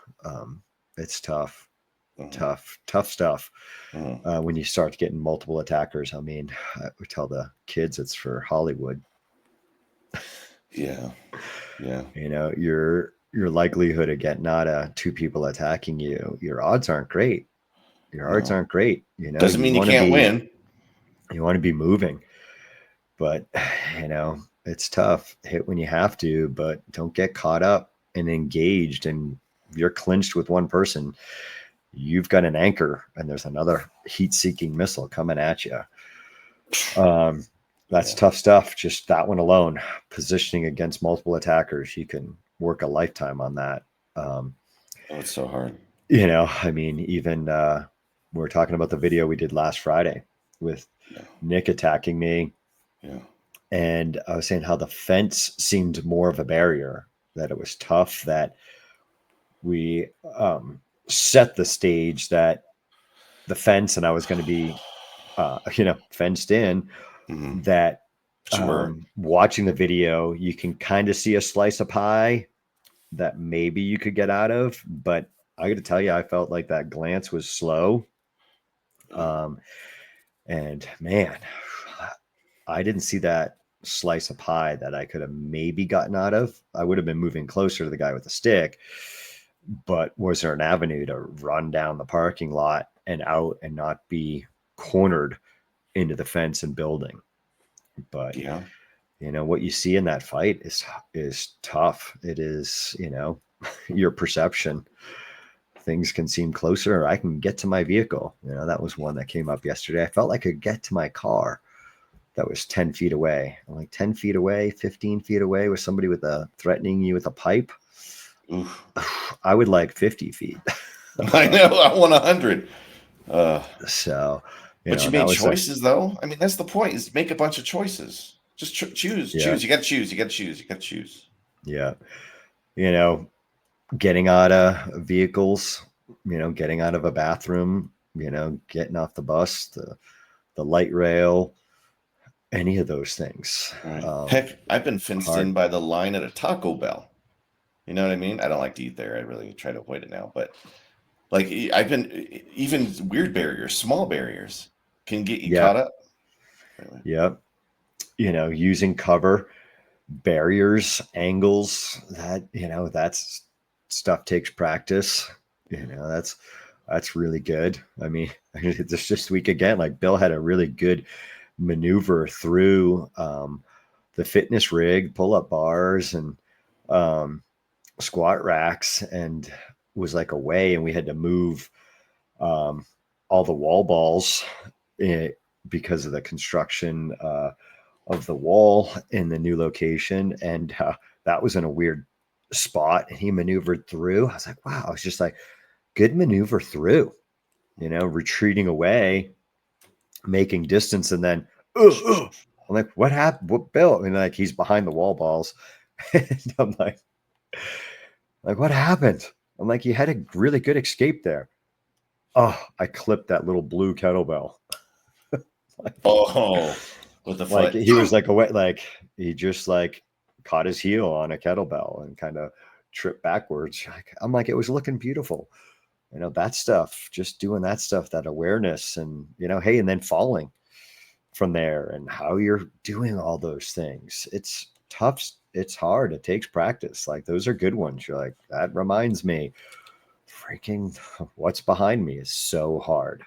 It's tough, mhm, tough stuff. mhm. When you start getting multiple attackers, I mean, I would tell the kids it's for Hollywood. Yeah, yeah, You know, your likelihood of getting out of 2 people attacking you, your odds aren't great. Your odds no. aren't great. You know, Doesn't mean you can't win. you want to be moving, but you know, it's tough. Hit when you have to, but don't get caught up and engaged and you're clinched with one person. You've got an anchor and there's another heat-seeking missile coming at you. Um, that's Yeah. tough stuff. Just that one alone, positioning against multiple attackers, you can work a lifetime on that. Um, Oh, it's so hard. you know, I mean, even we were talking about the video we did last Friday with Yeah, Nick attacking me, yeah. and I was saying how the fence seemed more of a barrier, that it was tough, that we set the stage that the fence and I was going to be, you know, fenced in, Mhm. that But you were. watching the video, you can kind of see a slice of pie that maybe you could get out of. But I got to tell you, I felt like that glance was slow. Yeah. Um, and man, I didn't see that slice of pie that I could have maybe gotten out of. I would have been moving closer to the guy with the stick, but was there an avenue to run down the parking lot and out and not be cornered into the fence and building? But Yeah. what you see in that fight is tough. It is, your perception. Things can seem closer, or I can get to my vehicle. That was one that came up yesterday. I felt like I could get to my car that was 10 feet away. I'm like 10 feet away, 15 feet away with somebody threatening you with a pipe. Oof. I would like 50 feet. I know. I want 100. So, But you that made was choices, though. I mean, that's the point: is make a bunch of choices. Just choose. yeah, Choose. You got to choose. You got to choose. You got to choose. yeah. You know, Getting out of vehicles, getting out of a bathroom, getting off the bus, the light rail, any of those things. Right. Heck, I've been fenced in Hard. by the line at a Taco Bell. You know what I mean? I don't like to eat there. I really try to avoid it now. But like, I've been even weird barriers, small barriers, can get you Yeah. caught up. Really. Yep. Using cover, barriers, angles, that's stuff takes practice. That's really good. I mean, this week again, like Bill had a really good maneuver through the fitness rig, pull up bars, and um, squat racks, and was like away, and we had to move um, all the wall balls because of the construction of the wall in the new location, and that was in a weird spot, and he maneuvered through. I was like, wow, it's just like good maneuver through, retreating away, making distance, and then I'm like, what happened? What Bill? And like he's behind the wall balls. And I'm like, what happened? I'm like, you had a really good escape there. Oh, I clipped that little blue kettlebell. Oh, with the Like foot. he was like like he just like caught his heel on a kettlebell and kind of tripped backwards. I'm like, it was looking beautiful. That stuff, just doing that stuff, that awareness, and hey, and then falling from there, and how you're doing all those things. It's tough. It's hard. It takes practice. Like those are good ones. You're like, that reminds me, freaking what's behind me is so hard.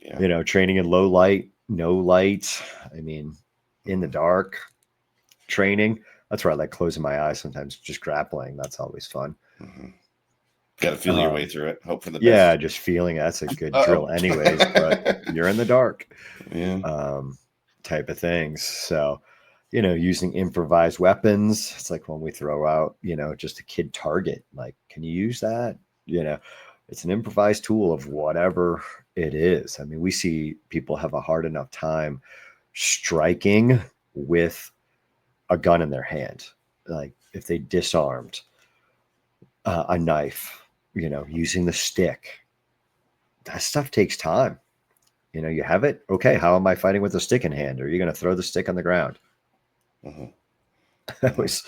Yeah. Training in low light, no light. I mean, in the dark training. That's where I like closing my eyes sometimes, just grappling. That's always fun. Mm-hmm. Got to feel your way Um, through it. Hope for the yeah, best. just feeling that's a good drill, Uh-oh. anyways. But you're in the dark, Yeah. um, type of things. So, using improvised weapons. It's like when we throw out, just a kid target. Like, can you use that? It's an improvised tool of whatever it is. I mean, we see people have a hard enough time striking with a gun in their hand. Like if they disarmed a knife, using the stick, that stuff takes time. You have it. Okay. How am I fighting with a stick in hand? Are you going to throw the stick on the ground? Mm-hmm. I Mm-hmm. always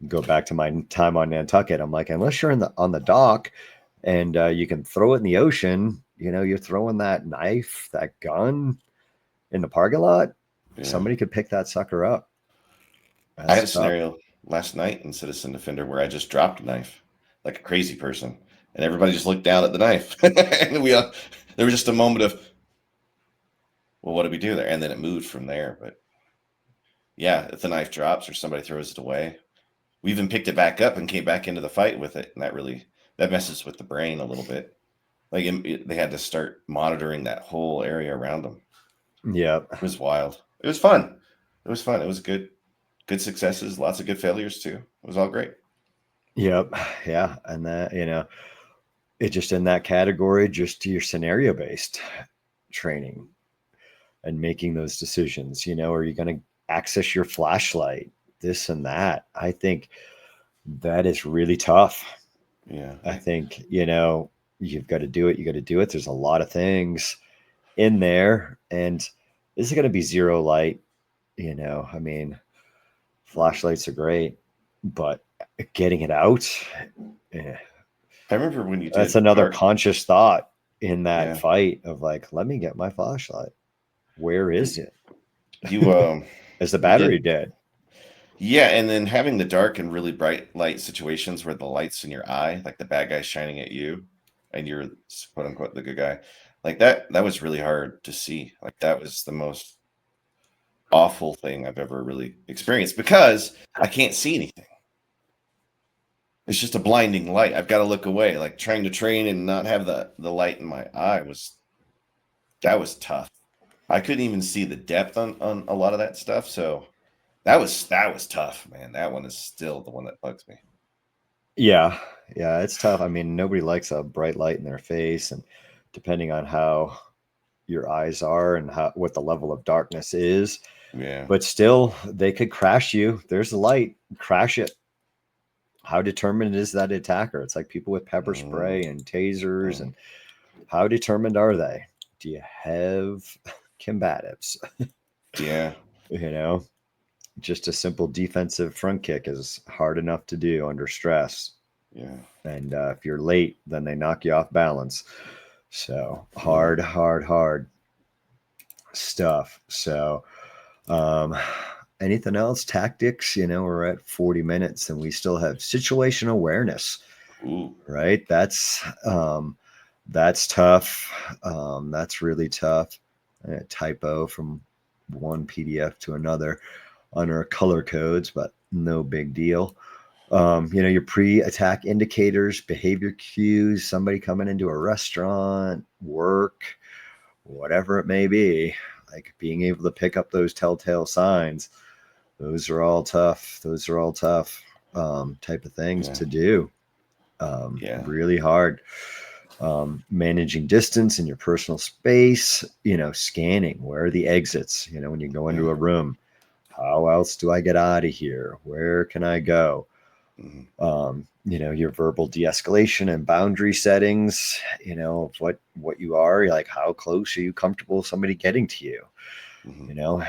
go back to my time on Nantucket. I'm like, unless you're on the dock and you can throw it in the ocean, you're throwing that knife, that gun in the parking lot. Yeah. Somebody could pick that sucker up. I had a That's tough. scenario last night in Citizen Defender where I just dropped a knife like a crazy person, and everybody just looked down at the knife, and there was just a moment of, well, what do we do there? And then it moved from there. But yeah, if the knife drops or somebody throws it away, we even picked it back up and came back into the fight with it, and that messes with the brain a little bit. Like they had to start monitoring that whole area around them. Yep. It was wild. It was fun. It was fun. It was good successes, lots of good failures too. It was all great. Yep. Yeah. And that, it just in that category, just your scenario based training and making those decisions. Are you going to access your flashlight, this and that? I think that is really tough. Yeah. I think, you've got to do it. You got to do it. There's a lot of things in there, and this is going to be zero light. I mean, flashlights are great, but getting it out, eh, I remember when you that's did another dark. conscious thought in that Yeah. fight of like, let me get my flashlight. Where is it? You Is the you battery did. dead? Yeah, and then having the dark and really bright light situations where the light's in your eye, like the bad guy's shining at you, and you're quote unquote the good guy, like that was really hard to see. Like that was the most awful thing I've ever really experienced because I can't see anything. It's just a blinding light. I've got to look away. Like trying to train and not have the light in my eye that was tough. I couldn't even see the depth on a lot of that stuff. So that was tough, man. That one is still the one that bugs me. Yeah, yeah, it's tough. I mean, nobody likes a bright light in their face, and depending on how your eyes are and what the level of darkness is, Yeah. but still, they could crash you. There's a light, crash it. How determined is that attacker? It's like people with pepper spray and tasers, and how determined are they? Do you have combatives? Yeah. You know, just a simple defensive front kick is hard enough to do under stress. Yeah. And if you're late, then they knock you off balance. So hard stuff. So anything else? Tactics, we're at 40 minutes and we still have situational awareness. Ooh. Right? That's tough. That's really tough. A typo from one PDF to another under color codes, but no big deal. Your pre-attack indicators, behavior cues, somebody coming into a restaurant, work, whatever it may be, like being able to pick up those telltale signs. Those are all tough. Type of things to do. Really hard. Managing distance in your personal space, scanning, where are the exits, when you go into a room, how else do I get out of here? Where can I go? Your verbal de-escalation and boundary settings, of what you are, like how close are you comfortable with somebody getting to you? And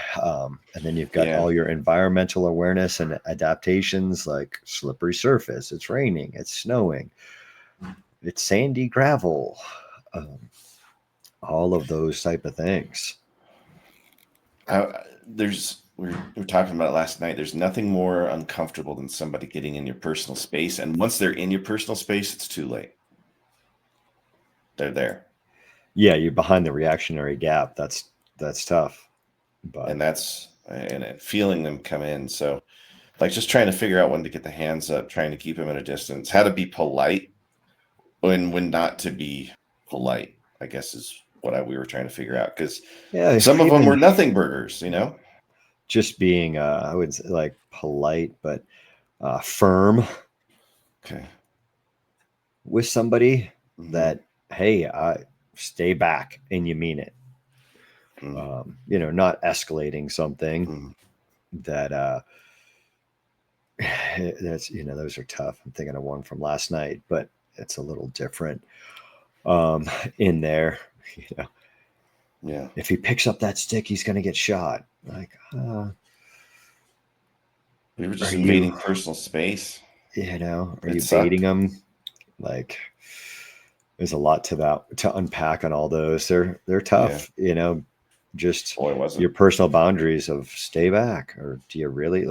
then you've got all your environmental awareness and adaptations, like slippery surface, it's raining, it's snowing, it's sandy gravel, all of those type of things. We were talking about it last night. There's nothing more uncomfortable than somebody getting in your personal space. And once they're in your personal space, it's too late. They're there. Yeah, you're behind the reactionary gap. That's tough. And feeling them come in. So like just trying to figure out when to get the hands up, trying to keep them at a distance, how to be polite when not to be polite, I guess is what we were trying to figure out. Because some of them were nothing burgers, just being I would say like polite, but firm. Okay. With somebody that, hey, stay back, and you mean it. Not escalating something that that's, those are tough. I'm thinking of one from last night, but it's a little different in there. Yeah. If he picks up that stick, he's going to get shot. Like, we were just invading personal space. Are you baiting them? Like, there's a lot to unpack on all those. They're tough, just your personal boundaries of stay back, or do you really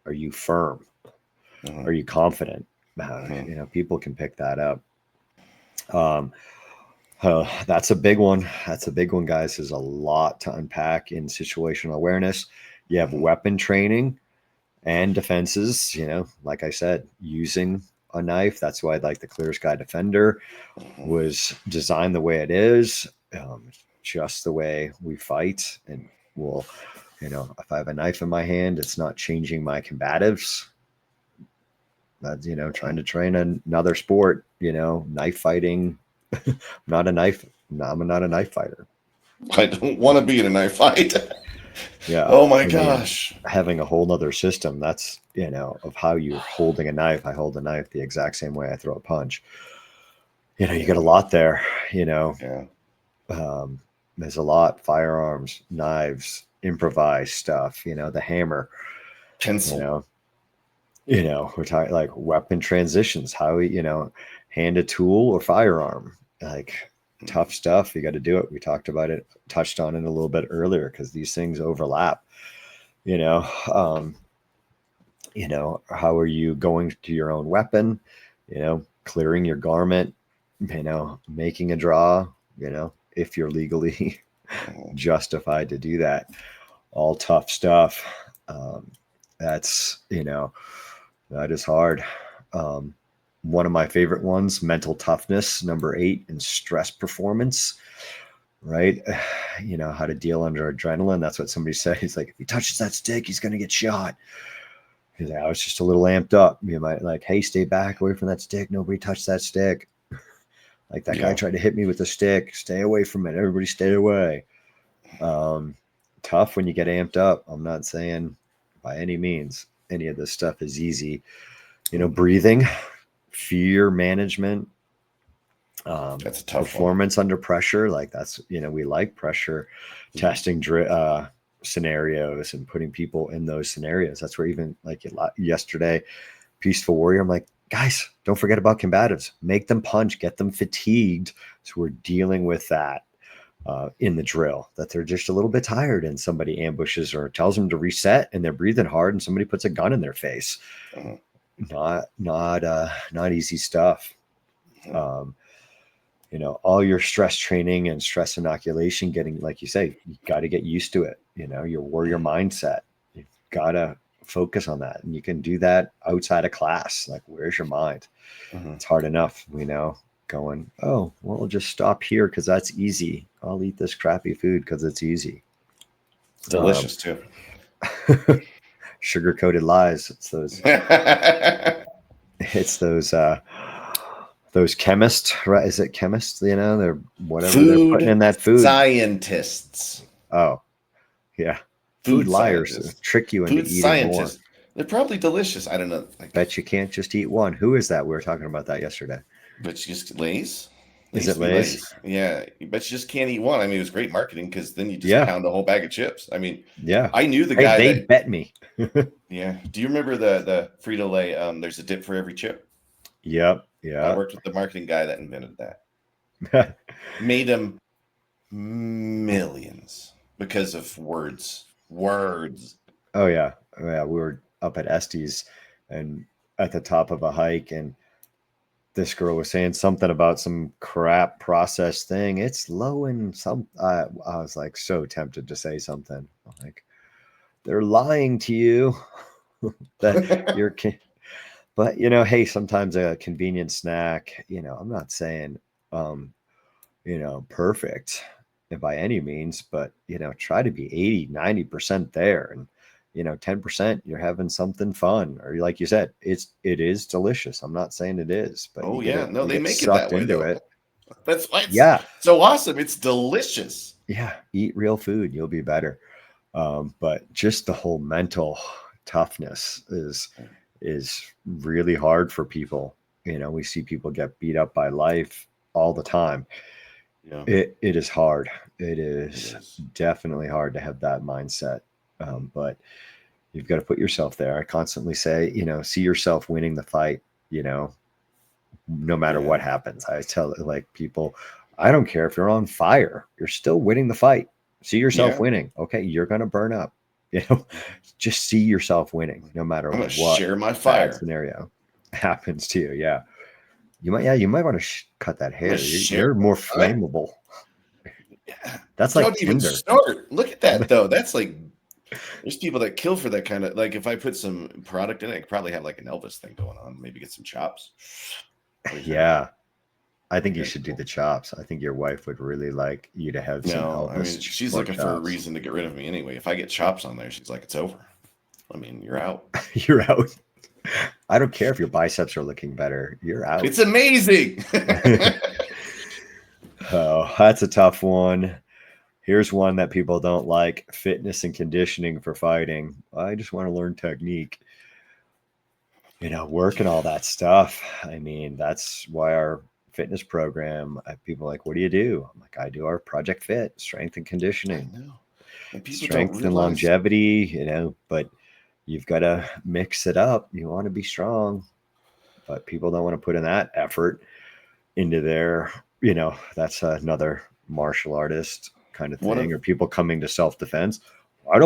are you firm? Are you confident? People can pick that up. That's a big one. Guys. There's a lot to unpack in situational awareness. You have weapon training and defenses, like I said, using a knife. That's why like the ClearSky Defender was designed the way it is, just the way we fight. And if I have a knife in my hand, it's not changing my combatives. That's, trying to train another sport, knife fighting. I'm not a knife fighter. I don't want to be in a knife fight. Yeah. Oh my gosh. Having a whole nother system, that's, of how you're holding a knife. I hold a knife the exact same way I throw a punch. You get a lot there, there's a lot, firearms, knives, improvised stuff, the hammer, pencil, we're talking like weapon transitions, how, hand a tool or firearm, like tough stuff. You got to do it. We talked about it, touched on it a little bit earlier, because these things overlap, how are you going to your own weapon, clearing your garment, making a draw, if you're legally justified to do that. all tough stuff. That's, that is hard. One of my favorite ones, mental toughness, number 8, and stress performance, right? How to deal under adrenaline. That's what somebody said. He's like, if he touches that stick, he's going to get shot. He's like, I was just a little amped up. You might like, hey, stay back away from that stick. Nobody touch that stick. Like that guy tried to hit me with the stick. Stay away from it. Everybody stay away. Tough when you get amped up. I'm not saying by any means any of this stuff is easy. Breathing, fear management, that's a tough performance under pressure. Like that's, we like pressure testing scenarios and putting people in those scenarios. That's where even like yesterday, Peaceful Warrior, I'm like, guys, don't forget about combatives. Make them punch, get them fatigued. So we're dealing with that in the drill, that they're just a little bit tired and somebody ambushes or tells them to reset and they're breathing hard and somebody puts a gun in their face. Not easy stuff. All your stress training and stress inoculation, getting, like you say, you got to get used to it. Your warrior mindset, you've got to focus on that. And you can do that outside of class. Like, where's your mind? It's hard enough, going, oh, well, I'll just stop here because that's easy. I'll eat this crappy food because it's easy. It's delicious too. Sugar-coated lies. It's those chemists, right? Is it chemists? They're whatever they're putting in that food. Scientists. Oh, yeah. Food liars trick you into eating scientists. More. They're probably delicious. I don't know. Bet you can't just eat one. Who is that? We were talking about that yesterday. But you just Lay's? Is it Lay's? Yeah. But you just can't eat one. I mean, it was great marketing because then you just pound a whole bag of chips. I mean, I knew the guy. They bet me. Yeah. Do you remember the Frito-Lay? There's a dip for every chip. Yep. Yeah. I worked with the marketing guy that invented that. Made him millions because of words. Oh yeah. We were up at Estes and at the top of a hike, and this girl was saying something about some crap process thing. It's low in some. I was like so tempted to say something. I'm like, they're lying to you that you're. But hey, sometimes a convenient snack. I'm not saying, perfect by any means, but try to be 80-90% there, and 10% you're having something fun, or like you said, it is delicious. I'm not saying it is, but they make it that way into it. That's why it's so awesome. It's delicious. Yeah, eat real food, you'll be better. But just the whole mental toughness is really hard for people. We see people get beat up by life all the time. Yeah. It is hard. It is definitely hard to have that mindset. But you've got to put yourself there. I constantly say, see yourself winning the fight, no matter what happens. I tell like people, I don't care if you're on fire, you're still winning the fight. See yourself winning. Okay. You're going to burn up, just see yourself winning no matter what share my fire scenario happens to you. Yeah. You might want to cut that hair. You're more flammable. Yeah. That's like Tinder. Look at that though. That's like, there's people that kill for that kind of, like, if I put some product in it, I could probably have like an Elvis thing going on. Maybe get some chops. Yeah. I think you should do the chops. I think your wife would really like you to have some Elvis. I mean, she's looking for a reason to get rid of me anyway. If I get chops on there, she's like, it's over. I mean, you're out. You're out. I don't care if your biceps are looking better. You're out. It's amazing. Oh, that's a tough one. Here's one that people don't like: fitness and conditioning for fighting. I just want to learn technique. Work and all that stuff. I mean, that's why our fitness program, people are like, what do you do? I'm like, I do our Project Fit, strength and conditioning. I know. And strength and longevity, but you've got to mix it up. You want to be strong, but people don't want to put in that effort into their, that's another martial artist kind of thing, or people coming to self-defense. I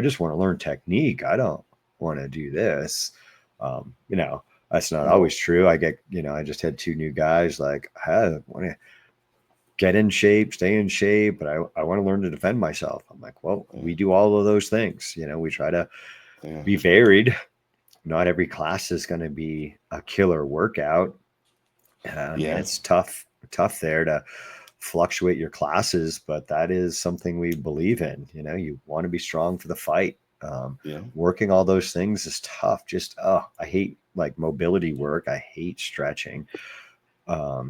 just want to learn technique. I don't want to do this. That's not always true. I get, I just had 2 new guys like, hey, get in shape, stay in shape, but I want to learn to defend myself. I'm like, well, we do all of those things. We try to be varied. Not every class is going to be a killer workout. I mean, it's tough there to fluctuate your classes, but that is something we believe in. You want to be strong for the fight. Working all those things is tough. Just, I hate like mobility work. I hate stretching. I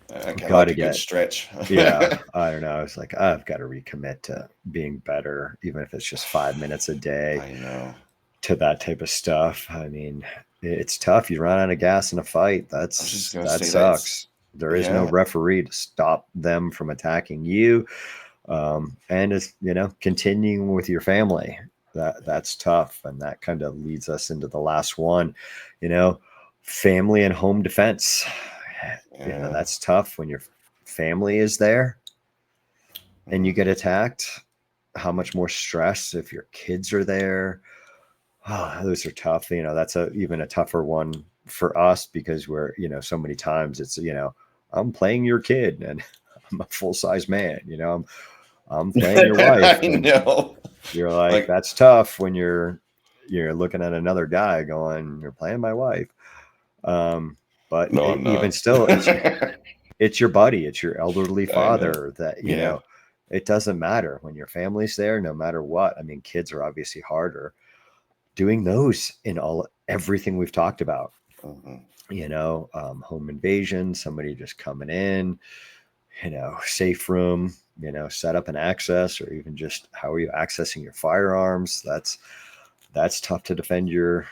kind of like a good stretch. Yeah, I don't know. It's like, I've got to recommit to being better, even if it's just 5 minutes a day. I know. To that type of stuff. I mean, it's tough. You run out of gas in a fight. That sucks. There is no referee to stop them from attacking you. And it's, continuing with your family. That's tough. And that kind of leads us into the last one, family and home defense. That's tough when your family is there and you get attacked. How much more stress if your kids are there? Oh, those are tough. That's even a tougher one for us because we're, so many times it's, I'm playing your kid and I'm a full-size man, I'm playing your wife. I know. You're like, that's tough when you're looking at another guy going, you're playing my wife. But no, even still, it's your buddy, it's your elderly father that, it doesn't matter when your family's there, no matter what. I mean, kids are obviously harder. Doing those in everything we've talked about, home invasion, somebody just coming in, safe room, set up an access, or even just how are you accessing your firearms? That's tough to defend your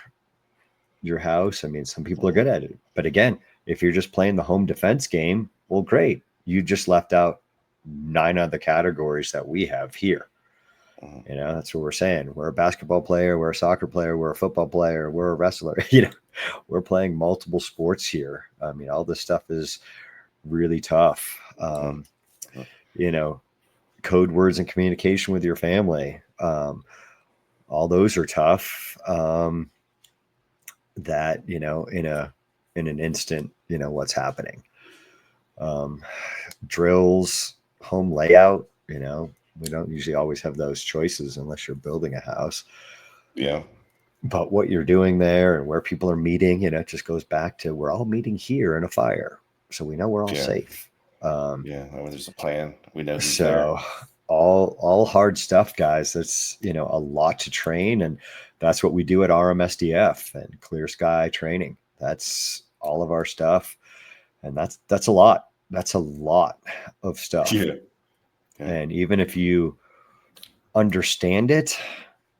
house. I mean, some people are good at it, but again, if you're just playing the home defense game, well, great. You just left out 9 of the categories that we have here. That's what we're saying. We're a basketball player, we're a soccer player, we're a football player, we're a wrestler. We're playing multiple sports here. I mean, all this stuff is really tough. Code words and communication with your family. All those are tough. That, in an instant, what's happening. Drills, home layout, we don't usually always have those choices unless you're building a house. Yeah. But what you're doing there and where people are meeting, it just goes back to we're all meeting here in a fire. So we know we're all safe. When there's a plan, we know who's so there. all hard stuff, guys. That's, a lot to train. And that's what we do at RMSDF and ClearSky.Training. That's all of our stuff. And that's a lot. That's a lot of stuff. Yeah. And even if you understand it,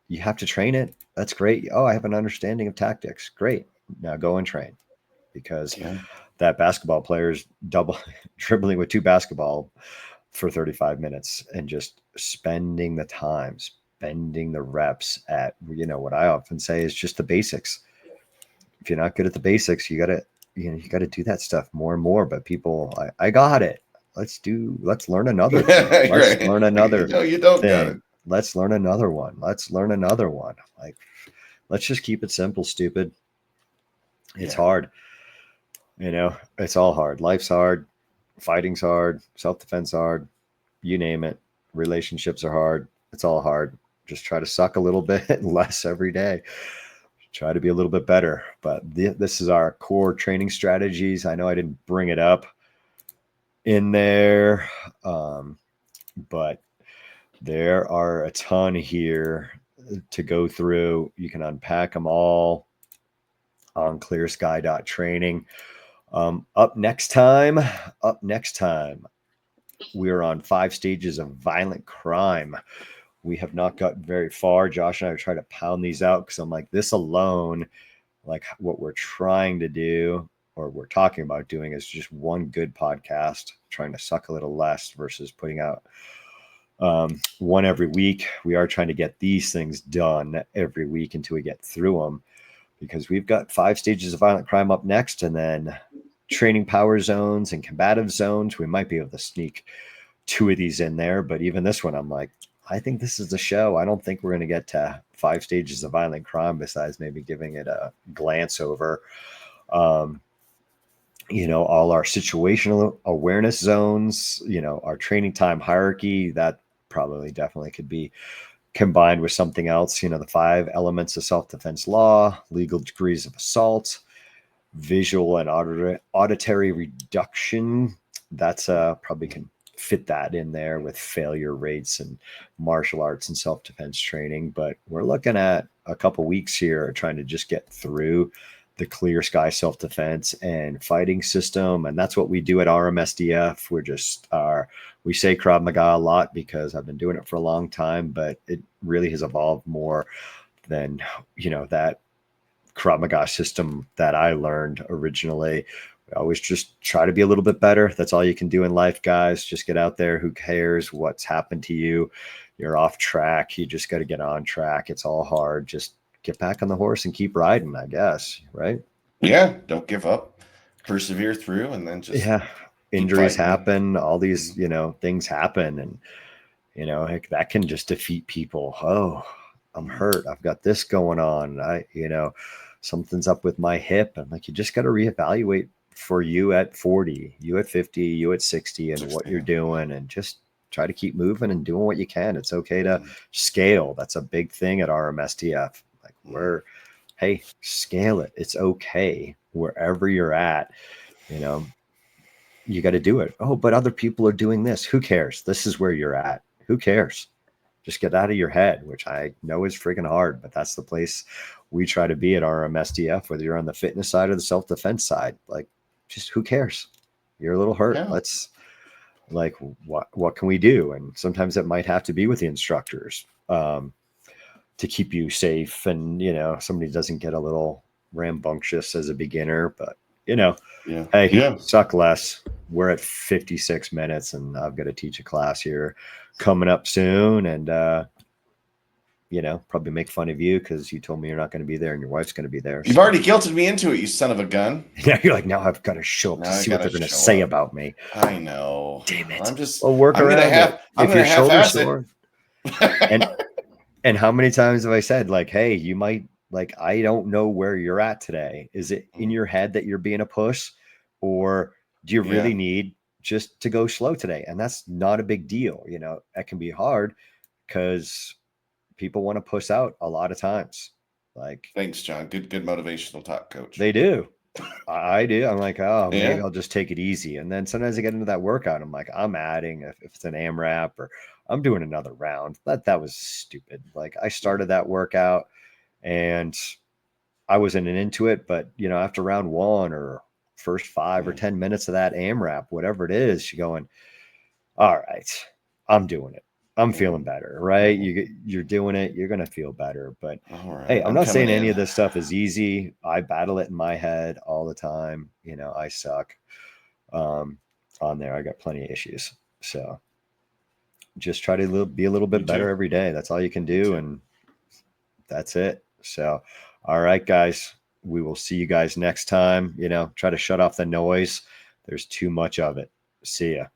you have to train it. That's great. Oh, I have an understanding of tactics. Great. Now go and train, because that basketball player is dribbling with 2 basketball for 35 minutes and just spending the time, spending the reps at, what I often say is just the basics. If you're not good at the basics, you got to do that stuff more and more. But people, I got it. Let's learn another thing. Let's learn another no, you don't thing. got it. Let's learn another one. Let's learn another one. Like, let's just keep it simple, stupid. It's hard. It's all hard. Life's hard. Fighting's hard. Self-defense hard. You name it. Relationships are hard. It's all hard. Just try to suck a little bit less every day. Try to be a little bit better. But this is our core training strategies. I know I didn't bring it up in there, but there are a ton here to go through. You can unpack them all on ClearSky.Training. Up next time, we're on 5 stages of violent crime. We have not gotten very far. Josh and I are trying to pound these out because I'm like, this alone, like what we're trying to do, or we're talking about doing, is just one good podcast, trying to suck a little less versus putting out one every week. We are trying to get these things done every week until we get through them, because we've got 5 stages of violent crime up next, and then training power zones and combative zones. We might be able to sneak 2 of these in there, but even this one, I'm like, I think this is the show. I don't think we're going to get to 5 stages of violent crime besides maybe giving it a glance over. all our situational awareness zones, our training time hierarchy, that probably definitely could be combined with something else, the 5 elements of self-defense law, legal degrees of assault, visual and auditory reduction. That's probably can fit that in there with failure rates and martial arts and self-defense training. But we're looking at a couple weeks here trying to just get through the Clear Sky self-defense and fighting system. And that's what we do at RMSDF. We say Krav Maga a lot because I've been doing it for a long time, but it really has evolved more than, that Krav Maga system that I learned originally. We always just try to be a little bit better. That's all you can do in life, guys. Just get out there. Who cares what's happened to you? You're off track. You just got to get on track. It's all hard. Just get back on the horse and keep riding, I guess. Right? Yeah. Don't give up. Persevere through, and then just Injuries happen. All these, things happen, and heck, that can just defeat people. Oh, I'm hurt. I've got this going on. Something's up with my hip. I'm like, you just got to reevaluate for you at 40, you at 50, you at 60, and what you're doing, and just try to keep moving and doing what you can. It's okay to scale. That's a big thing at RMSTF. Like hey, scale it. It's okay wherever you're at. You got to do it. Oh, but other people are doing this. Who cares? This is where you're at. Who cares? Just get out of your head, which I know is freaking hard, but that's the place we try to be at RMSDF, whether you're on the fitness side or the self-defense side. Like, just who cares? You're a little hurt. Yeah. Let's what can we do? And sometimes it might have to be with the instructors to keep you safe. And, somebody doesn't get a little rambunctious as a beginner, but hey, suck less. We're at 56 minutes and I've got to teach a class here coming up soon. And, probably make fun of you because you told me you're not going to be there and your wife's going to be there. You've already guilted me into it, you son of a gun. Yeah, you're like, now I've got to show up to see what they're going to say about me. I know. Damn it. I'm just, work around it. If your shoulder's sore. And how many times have I said, like, hey, you might, like, I don't know where you're at today. Is it in your head that you're being a puss, or do you really need just to go slow today? And that's not a big deal. That can be hard because people want to push out a lot of times. Like, thanks, John. Good motivational talk, coach. They do. I do. I'm like, oh, maybe I'll just take it easy. And then sometimes I get into that workout. I'm like, I'm adding if it's an AMRAP or I'm doing another round. That was stupid. Like, I started that workout and I wasn't into it, but after round 1 or first 5 or 10 minutes of that AMRAP, whatever it is, you're going, all right, I'm doing it. I'm feeling better, right? You're doing it. You're going to feel better. But hey, I'm not saying any of this stuff is easy. I battle it in my head all the time. I suck on there. I got plenty of issues. So just try to be a little bit better every day. That's all you can do. And that's it. So, all right, guys, we will see you guys next time. Try to shut off the noise. There's too much of it. See ya.